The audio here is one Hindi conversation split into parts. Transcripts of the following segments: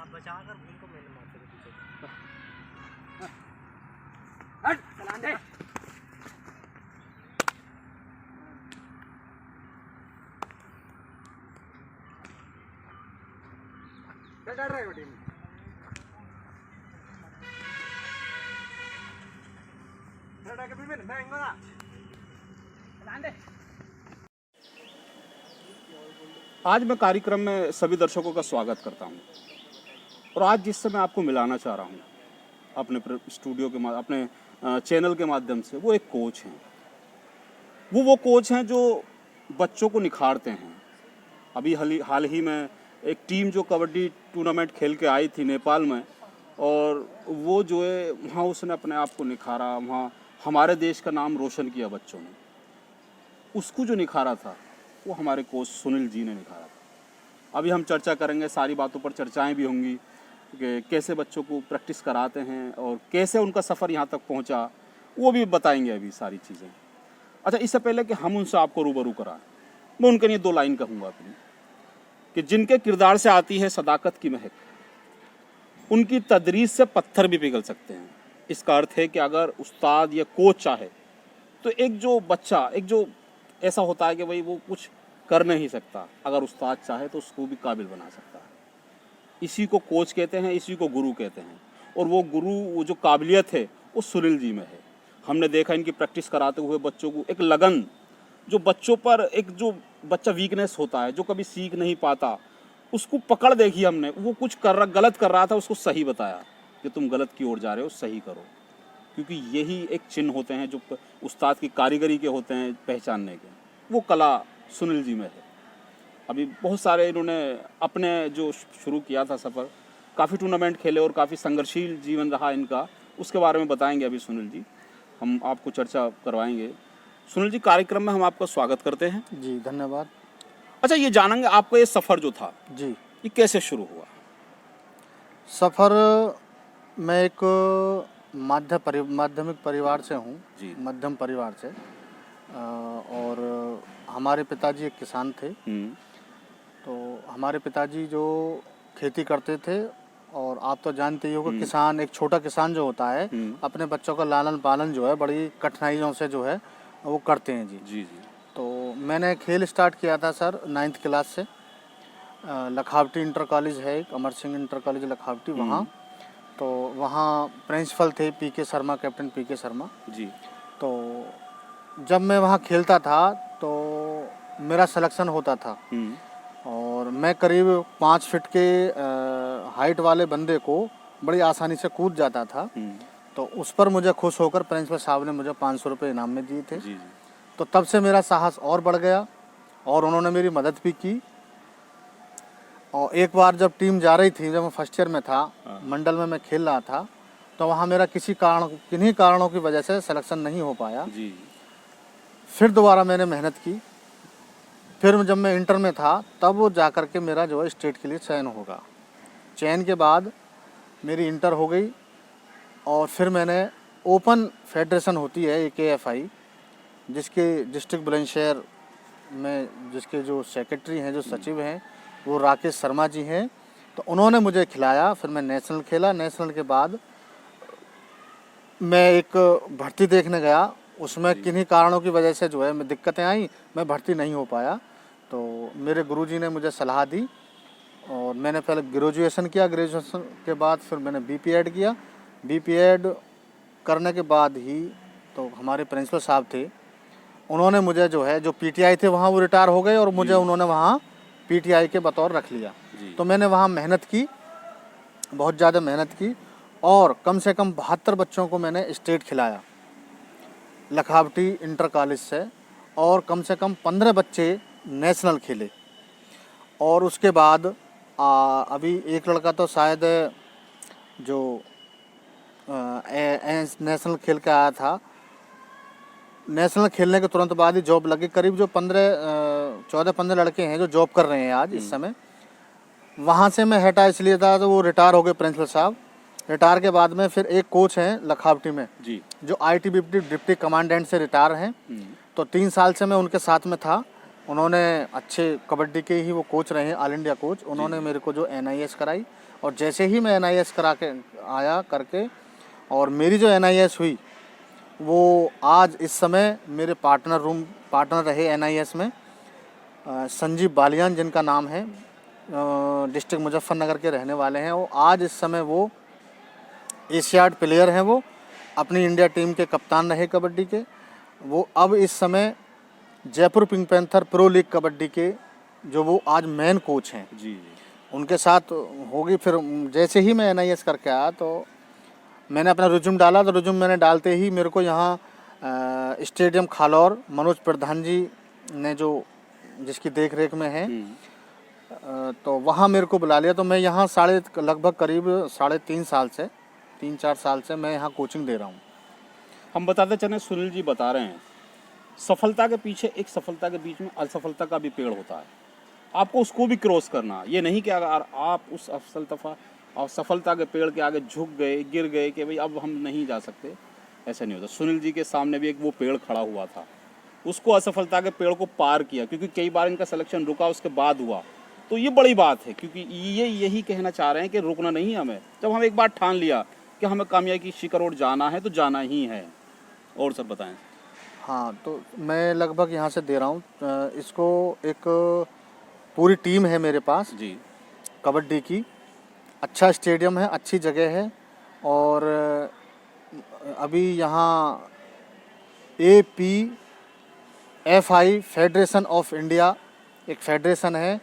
अब बचा कर उनको मैंने मारते पीछे हट चलान दे। क्या कर रहे हो टीम? आज मैं कार्यक्रम में सभी दर्शकों का स्वागत करता हूं और आज जिससे मैं आपको मिलाना चाह रहा हूं अपने स्टूडियो के अपने चैनल के माध्यम से, वो एक कोच हैं। वो कोच हैं जो बच्चों को निखारते हैं। अभी हाल ही में एक टीम जो कबड्डी टूर्नामेंट खेल के आई थी नेपाल में, और वो जो है वहाँ उसने अपने आप को निखारा, वहाँ हमारे देश का नाम रोशन किया बच्चों ने। उसको जो निखारा था वो हमारे कोच सुनील जी ने निखारा था। अभी हम चर्चा करेंगे, सारी बातों पर चर्चाएं भी होंगी कि कैसे बच्चों को प्रैक्टिस कराते हैं और कैसे उनका सफ़र यहाँ तक पहुँचा, वो भी बताएंगे अभी सारी चीज़ें। अच्छा, इससे पहले कि हम उनसे आपको रूबरू कराएं, मैं उनके लिए 2 लाइन कहूँगा अपनी, कि जिनके किरदार से आती है सदाकत की महक, उनकी तदरीस से पत्थर भी पिघल सकते हैं। इसका अर्थ है कि अगर उस्ताद या कोच चाहे तो एक जो बच्चा, एक जो ऐसा होता है कि भाई वो कुछ कर नहीं सकता, अगर उस्ताद चाहे तो उसको भी काबिल बना सकता है। इसी को कोच कहते हैं, इसी को गुरु कहते हैं। और वो गुरु, वो जो काबिलियत है वो सुनील जी में है। हमने देखा इनकी प्रैक्टिस कराते हुए बच्चों को एक लगन, जो बच्चों पर एक जो बच्चा वीकनेस होता है, जो कभी सीख नहीं पाता, उसको पकड़ देखी हमने। वो कुछ गलत कर रहा था, उसको सही बताया कि तुम गलत की ओर जा रहे हो, सही करो। क्योंकि यही एक चिन्ह होते हैं जो उस्ताद की कारीगरी के होते हैं पहचानने के। वो कला सुनील जी में है। अभी बहुत सारे इन्होंने अपने जो शुरू किया था सफ़र, काफ़ी टूर्नामेंट खेले और काफ़ी संघर्षशील जीवन रहा इनका, उसके बारे में बताएंगे अभी सुनील जी, हम आपको चर्चा करवाएंगे। सुनील जी, कार्यक्रम में हम आपका स्वागत करते हैं। जी धन्यवाद। अच्छा, ये जानेंगे आपका ये सफ़र जो था जी, ये कैसे शुरू हुआ? सफ़र, मैं एक माध्यमिक परिवार से हूँ, मध्यम परिवार से, और हमारे पिताजी एक किसान थे। तो हमारे पिताजी जो खेती करते थे, और आप तो जानते ही हो कि किसान, एक छोटा किसान जो होता है, अपने बच्चों का लालन पालन जो है बड़ी कठिनाइयों से जो है वो करते हैं। जी जी जी। तो मैंने खेल स्टार्ट किया था सर 9th क्लास से। लखावटी इंटर कॉलेज है एक, अमर सिंह इंटर कॉलेज लखावटी, वहाँ। तो वहाँ प्रिंसिपल थे पीके शर्मा, कैप्टन पीके शर्मा जी। तो जब मैं वहाँ खेलता था तो मेरा सिलेक्शन होता था, और मैं करीब 5 फीट के हाइट वाले बंदे को बड़ी आसानी से कूद जाता था। तो उस पर मुझे खुश होकर प्रिंसिपल साहब ने मुझे 500 रुपये इनाम में दिए थे। जी जी। तो तब से मेरा साहस और बढ़ गया, और उन्होंने मेरी मदद भी की। और एक बार जब टीम जा रही थी, जब मैं फर्स्ट ईयर में था, मंडल में मैं खेल रहा था, तो वहाँ मेरा किन्हीं कारणों की वजह से सिलेक्शन नहीं हो पाया। जी। फिर दोबारा मैंने मेहनत की। फिर जब मैं इंटर में था, तब वो जा कर के मेरा जो है स्टेट के लिए चयन होगा। चयन के बाद मेरी इंटर हो गई, और फिर मैंने ओपन फेडरेशन होती है AKFI, जिसके डिस्ट्रिक्ट बुलंदशहर में जिसके जो सेक्रेटरी हैं, जो सचिव हैं, वो राकेश शर्मा जी हैं। तो उन्होंने मुझे खिलाया। फिर मैं नेशनल खेला। नेशनल के बाद मैं एक भर्ती देखने गया, उसमें किन्हीं कारणों की वजह से जो है मैं दिक्कतें आई, मैं भर्ती नहीं हो पाया। तो मेरे गुरुजी ने मुझे सलाह दी, और मैंने पहले ग्रेजुएशन किया। ग्रेजुएशन के बाद फिर मैंने BP एड किया। BP एड करने के बाद ही तो हमारे प्रिंसिपल साहब थे, उन्होंने मुझे जो है, जो PTI थे वहाँ वो रिटायर हो गए, और मुझे उन्होंने वहाँ PTI के बतौर रख लिया। तो मैंने वहाँ मेहनत की, बहुत ज़्यादा मेहनत की, और कम से कम 72 बच्चों को मैंने स्टेट खिलाया लखावटी इंटर कॉलेज से, और कम से कम 15 बच्चे नेशनल खेले। और उसके बाद अभी एक लड़का तो शायद जो नेशनल खेल के आया था, नेशनल खेलने के तुरंत बाद ही जॉब लगी। करीब जो 14-15 लड़के हैं जो जॉब कर रहे हैं आज इस समय। वहाँ से मैं हटा इसलिए था, तो वो रिटायर हो गए प्रिंसिपल साहब। रिटायर के बाद में फिर एक कोच हैं लखावटी में जी, जो ITBP डिप्टी कमांडेंट से रिटायर हैं। तो 3 साल से मैं उनके साथ में था। उन्होंने अच्छे कबड्डी के ही वो कोच रहे हैं, ऑल इंडिया कोच। उन्होंने मेरे को जो NIS कराई, और जैसे ही मैं NIS करा के आया करके, और मेरी जो NIS हुई वो आज इस समय मेरे पार्टनर रहे NIS में संजीव बालियान, जिनका नाम है, डिस्ट्रिक्ट मुजफ्फरनगर के रहने वाले हैं। वो आज इस समय वो एशियाड प्लेयर हैं, वो अपनी इंडिया टीम के कप्तान रहे कबड्डी के। वो अब इस समय Jaipur pink panther pro league kabaddi के जो वो आज मेन कोच हैं। जी जी। उनके साथ होगी। फिर जैसे ही मैं NIS करके आया तो मैंने अपना रिज्यूम डाला, तो रिज्यूम मैंने डालते ही मेरे को यहाँ स्टेडियम खालौर मनोज प्रधान जी ने जिसकी देख रेख में है, तो वहाँ मेरे को बुला लिया। तो मैं यहाँ लगभग करीब 3.5 साल से 3-4 साल से मैं यहाँ कोचिंग दे रहा हूँ। हम बताते चले, सुनील जी बता रहे हैं, सफलता के पीछे एक सफलता के बीच में असफलता का भी पेड़ होता है। आपको उसको भी क्रॉस करना, ये नहीं कि अगर आप उस असफलता के पेड़ के आगे झुक गए, गिर गए कि भाई अब हम नहीं जा सकते, ऐसा नहीं होता। सुनील जी के सामने भी एक वो पेड़ खड़ा हुआ था, उसको असफलता के पेड़ को पार किया, क्योंकि कई बार इनका सिलेक्शन रुका, उसके बाद हुआ। तो ये बड़ी बात है, क्योंकि ये यही कहना चाह रहे हैं कि रुकना नहीं है हमें। जब हम एक बार ठान लिया कि हमें कामयाबी की शिखर ओर जाना है तो जाना ही है। और सब बताएं। हाँ, तो मैं लगभग यहाँ से दे रहा हूँ इसको। एक पूरी टीम है मेरे पास जी कबड्डी की, अच्छा स्टेडियम है, अच्छी जगह है। और अभी यहाँ APFI फेडरेशन ऑफ इंडिया एक फेडरेशन है,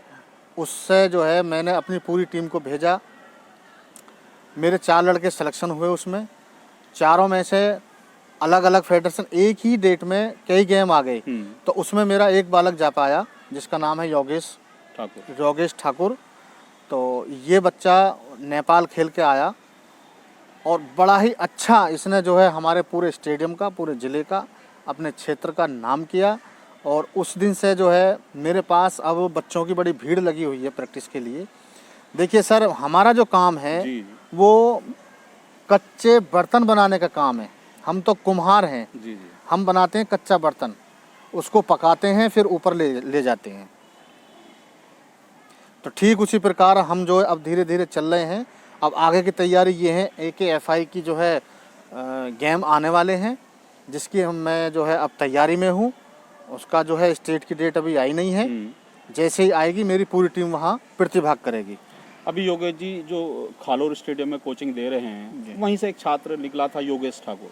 उससे जो है मैंने अपनी पूरी टीम को भेजा। मेरे 4 लड़के सिलेक्शन हुए, उसमें चारों में से अलग अलग फेडरेशन एक ही डेट में कई गेम आ गए। तो उसमें मेरा एक बालक जा पाया जिसका नाम है योगेश ठाकुर। तो ये बच्चा नेपाल खेल के आया और बड़ा ही अच्छा इसने जो है हमारे पूरे स्टेडियम का, पूरे ज़िले का, अपने क्षेत्र का नाम किया। और उस दिन से जो है मेरे पास अब बच्चों की बड़ी भीड़ लगी हुई है प्रैक्टिस के लिए। देखिए सर, हमारा जो काम है वो कच्चे बर्तन बनाने का काम है। हम तो कुम्हार हैं। हम बनाते हैं कच्चा बर्तन, उसको पकाते हैं, फिर ऊपर ले जाते हैं। तो ठीक उसी प्रकार हम जो है अब धीरे धीरे चल रहे हैं। अब आगे की तैयारी ये है, AKFI की जो है गेम आने वाले हैं, जिसकी मैं जो है अब तैयारी में हूँ। उसका जो है स्टेट की डेट अभी आई नहीं है। जैसे ही आएगी मेरी पूरी टीम वहाँ प्रतिभाग करेगी। अभी योगेश जी जो खालौर स्टेडियम में कोचिंग दे रहे हैं, वहीं से एक छात्र निकला था योगेश ठाकुर,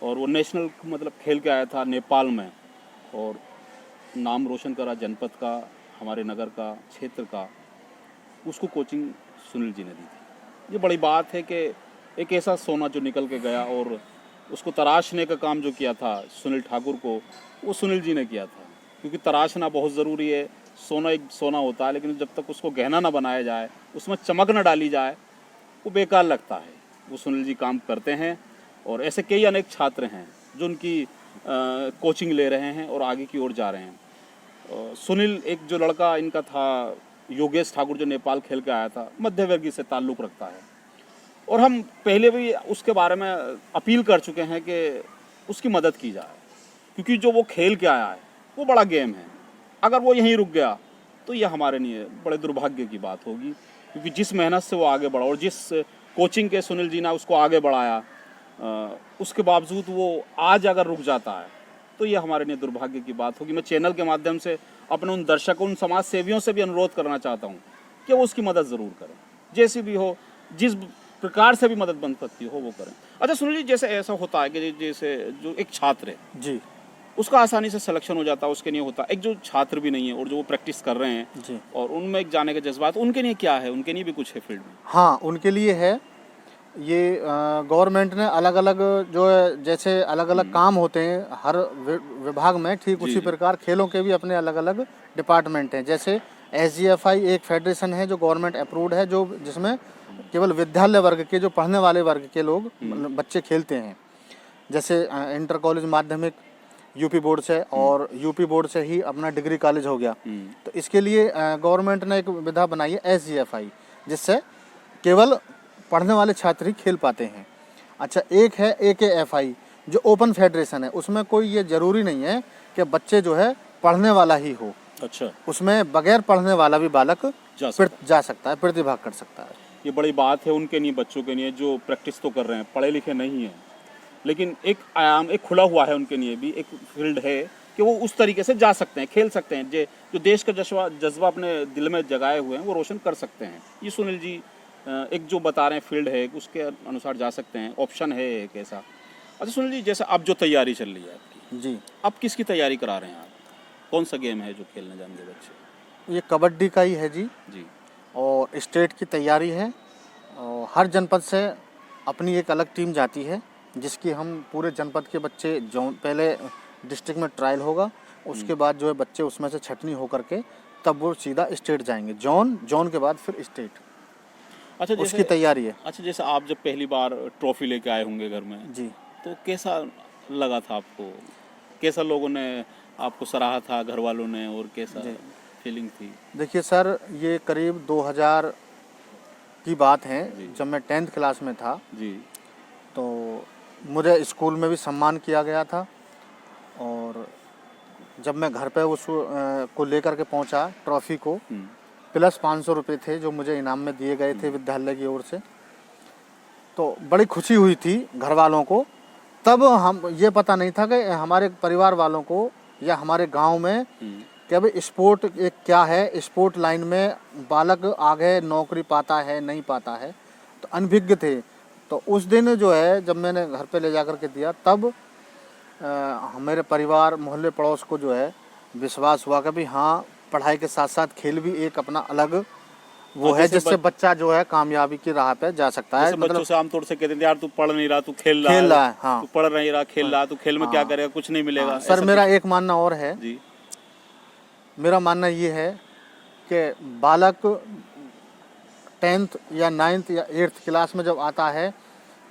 और वो नेशनल मतलब खेल के आया था नेपाल में, और नाम रोशन करा जनपद का, हमारे नगर का, क्षेत्र का। उसको कोचिंग सुनील जी ने दी थी। ये बड़ी बात है कि एक ऐसा सोना जो निकल के गया, और उसको तराशने का काम जो किया था सुनील ठाकुर को, वो सुनील जी ने किया था। क्योंकि तराशना बहुत ज़रूरी है। सोना एक सोना होता है, लेकिन जब तक उसको गहना ना बनाया जाए, उसमें चमक न डाली जाए, वो बेकार लगता है। वो सुनील जी काम करते हैं, और ऐसे कई अनेक छात्र हैं जो उनकी कोचिंग ले रहे हैं और आगे की ओर जा रहे हैं। सुनील, एक जो लड़का इनका था योगेश ठाकुर जो नेपाल खेल के आया था, मध्यवर्गीय से ताल्लुक़ रखता है, और हम पहले भी उसके बारे में अपील कर चुके हैं कि उसकी मदद की जाए। क्योंकि जो वो खेल के आया है वो बड़ा गेम है। अगर वो यहीं रुक गया तो ये हमारे लिए बड़े दुर्भाग्य की बात होगी। क्योंकि जिस मेहनत से वो आगे बढ़ा और जिस कोचिंग के सुनील जी ने उसको आगे बढ़ाया, उसके बावजूद वो आज अगर रुक जाता है तो ये हमारे लिए दुर्भाग्य की बात होगी। मैं चैनल के माध्यम से अपने उन दर्शकों, उन समाज सेवियों से भी अनुरोध करना चाहता हूँ कि वो उसकी मदद ज़रूर करें, जैसी भी हो, जिस प्रकार से भी मदद बन सकती हो वो करें। अच्छा सुनील जी, जैसे ऐसा होता है कि जैसे जो एक छात्र है जी, उसका आसानी से सिलेक्शन हो जाता है, उसके लिए होता। एक जो छात्र भी नहीं है और जो वो प्रैक्टिस कर रहे हैं जी, और उनमें एक जाने का जज्बात, उनके लिए क्या है? उनके लिए भी कुछ है फील्ड में? हाँ, उनके लिए है। ये गवर्नमेंट ने अलग अलग जो है, जैसे अलग अलग काम होते हैं हर विभाग में, ठीक उसी प्रकार खेलों के भी अपने अलग अलग डिपार्टमेंट हैं। जैसे SGFI एक फेडरेशन है जो गवर्नमेंट अप्रूव्ड है, जो जिसमें केवल विद्यालय वर्ग के, जो पढ़ने वाले वर्ग के लोग बच्चे खेलते हैं। जैसे इंटर कॉलेज माध्यमिक यूपी बोर्ड से, और यूपी बोर्ड से ही अपना डिग्री कॉलेज हो गया। तो इसके लिए गवर्नमेंट ने एक विधा बनाई है SGFI, जिससे केवल पढ़ने वाले छात्र ही खेल पाते हैं। अच्छा, एक है AKFI जो ओपन फेडरेशन है। उसमें कोई ये ज़रूरी नहीं है कि बच्चे जो है पढ़ने वाला ही हो, अच्छा, उसमें बगैर पढ़ने वाला भी बालक जा सकता है, प्रतिभा कर सकता है। ये बड़ी बात है उनके लिए, बच्चों के लिए जो प्रैक्टिस तो कर रहे हैं, पढ़े लिखे नहीं हैं, लेकिन एक आयाम एक खुला हुआ है उनके लिए भी, एक फील्ड है कि वो उस तरीके से जा सकते हैं, खेल सकते हैं, जो देश का जज्बा अपने दिल में जगाए हुए हैं वो रोशन कर सकते हैं। ये सुनील जी एक जो बता रहे हैं फील्ड है, उसके अनुसार जा सकते हैं, ऑप्शन है एक ऐसा। अच्छा सुनील जी, जैसे अब जो तैयारी चल रही है आपकी जी, अब किसकी तैयारी करा रहे हैं आप? कौन सा गेम है जो खेलने जाएंगे बच्चे? ये कबड्डी का ही है जी, जी, और स्टेट की तैयारी है। और हर जनपद से अपनी एक अलग टीम जाती है, जिसकी हम पूरे जनपद के बच्चे जोन, पहले डिस्ट्रिक्ट में ट्रायल होगा, उसके बाद जो है बच्चे उसमें से छटनी होकर के तब वो सीधा स्टेट जाएंगे, जोन के बाद फिर स्टेट। अच्छा उसकी तैयारी है। अच्छा, जैसे आप जब पहली बार ट्रॉफी लेके आए होंगे घर में, जी, तो कैसा लगा था आपको? कैसा लोगों ने आपको सराहा था, घर वालों ने, और कैसा फीलिंग थी? देखिए सर, ये करीब 2000 की बात है, जब मैं 10th क्लास में था। जी, तो मुझे स्कूल में भी सम्मान किया गया था, और जब मैं घर पे उस को लेकर के पहुंचा ट्रॉफी को, प्लस 500 रुपये थे जो मुझे इनाम में दिए गए थे विद्यालय की ओर से, तो बड़ी खुशी हुई थी घर वालों को। तब हम ये पता नहीं था कि हमारे परिवार वालों को या हमारे गांव में कि अभी स्पोर्ट एक क्या है, स्पोर्ट लाइन में बालक आगे नौकरी पाता है नहीं पाता है, तो अनभिज्ञ थे। तो उस दिन जो है जब मैंने घर पे ले जा कर के दिया, तब मेरे परिवार मोहल्ले पड़ोस को जो है विश्वास हुआ कि भाई हाँ, पढ़ाई के साथ साथ खेल भी एक अपना अलग वो है, जिससे बच्चा जो है कामयाबी की राह पे जा सकता है। मतलब बच्चों से आमतौर से कहते हैं यार तू पढ़ नहीं रहा, तू खेल रहा है। हाँ, तू पढ़ नहीं रहा, खेल रहा, तू खेल में क्या करेगा, कुछ नहीं मिलेगा। हाँ, सर मेरा एक मानना और है जी, मेरा मानना ये है कि बालक 10th या 9th या 8th क्लास में जब आता है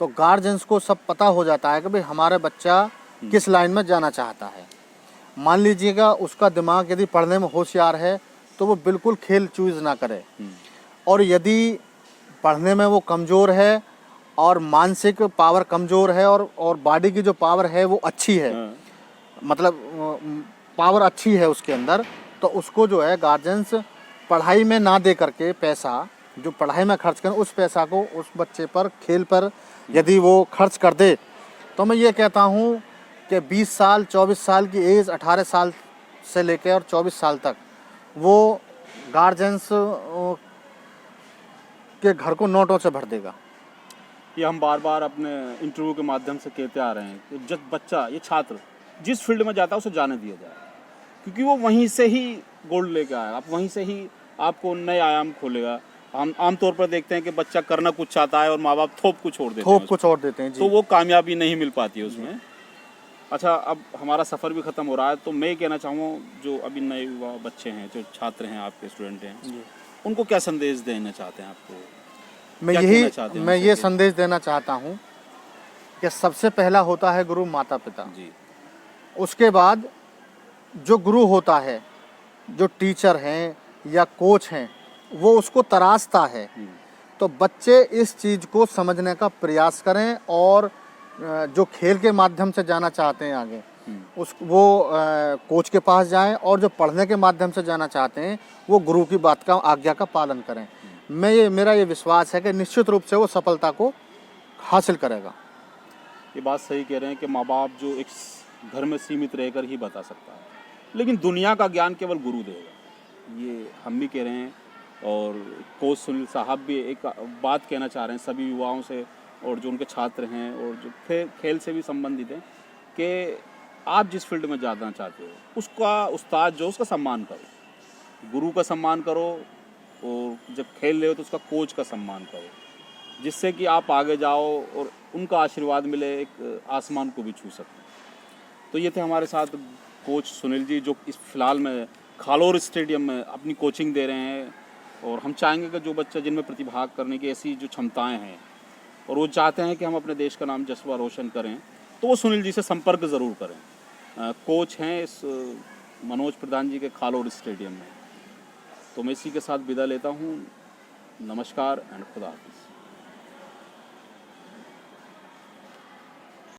तो गार्जियंस को सब पता हो जाता है कि भाई हमारा बच्चा किस लाइन में जाना चाहता है। मान लीजिएगा उसका दिमाग यदि पढ़ने में होशियार है तो वो बिल्कुल खेल चूज़ ना करे, और यदि पढ़ने में वो कमज़ोर है और मानसिक पावर कमज़ोर है और बॉडी की जो पावर है वो अच्छी है, मतलब पावर अच्छी है उसके अंदर, तो उसको जो है गार्जियंस पढ़ाई में ना दे करके पैसा जो पढ़ाई में खर्च करें, उस पैसा को उस बच्चे पर खेल पर यदि वो खर्च कर दे, तो मैं ये कहता हूँ कि 20 साल 24 साल की एज, 18 साल से लेकर और 24 साल तक वो गार्जियंस के घर को नोटों से भर देगा। ये हम बार बार अपने इंटरव्यू के माध्यम से कहते आ रहे हैं कि जब बच्चा, ये छात्र जिस फील्ड में जाता है उसे जाने दिया जाए, क्योंकि वो वहीं से ही गोल्ड लेके आएगा, आप वहीं से ही आपको नए आयाम खोलेगा। हम आमतौर पर देखते हैं कि बच्चा करना कुछ चाहता है और माँ बाप थोप कुछ और देते हैं, जी। तो वो कामयाबी नहीं मिल पाती है उसमें। अच्छा, अब हमारा सफ़र भी ख़त्म हो रहा है, तो मैं कहना चाहूँगा जो अभी नए युवा बच्चे हैं, जो छात्र हैं, आपके स्टूडेंट हैं, उनको क्या संदेश देना चाहते हैं आपको? मैं ये संदेश देना चाहता हूँ कि सबसे पहला होता है गुरु माता पिता जी, उसके बाद जो गुरु होता है, जो टीचर हैं या कोच हैं, वो उसको तराशता है। तो बच्चे इस चीज़ को समझने का प्रयास करें, और जो खेल के माध्यम से जाना चाहते हैं आगे वो कोच के पास जाएं, और जो पढ़ने के माध्यम से जाना चाहते हैं वो गुरु की बात का, आज्ञा का पालन करें। मेरा ये विश्वास है कि निश्चित रूप से वो सफलता को हासिल करेगा। ये बात सही कह रहे हैं कि माँ बाप जो एक घर में सीमित रहकर ही बता सकता है, लेकिन दुनिया का ज्ञान केवल गुरु देगा। ये हम भी कह रहे हैं, और कोच सुनील साहब भी एक बात कहना चाह रहे हैं सभी युवाओं से, और जो उनके छात्र हैं और जो खेल से भी संबंधित हैं, कि आप जिस फील्ड में जाना चाहते हो उसका उस्ताद जो, उसका सम्मान करो, गुरु का सम्मान करो, और जब खेल रहे हो तो उसका कोच का सम्मान करो, जिससे कि आप आगे जाओ और उनका आशीर्वाद मिले, एक आसमान को भी छू सकते। तो ये थे हमारे साथ कोच सुनील जी, जो इस फिलहाल में खालोर स्टेडियम में अपनी कोचिंग दे रहे हैं, और हम चाहेंगे कि जो बच्चे जिनमें प्रतिभाग करने की ऐसी जो क्षमताएं हैं और वो चाहते हैं कि हम अपने देश का नाम जज्बा रोशन करें, तो वो सुनील जी से संपर्क ज़रूर करें। कोच हैं इस मनोज प्रधान जी के खालोर स्टेडियम में। तो मैं इसी के साथ विदा लेता हूँ। नमस्कार एंड खुदा हाफिज़।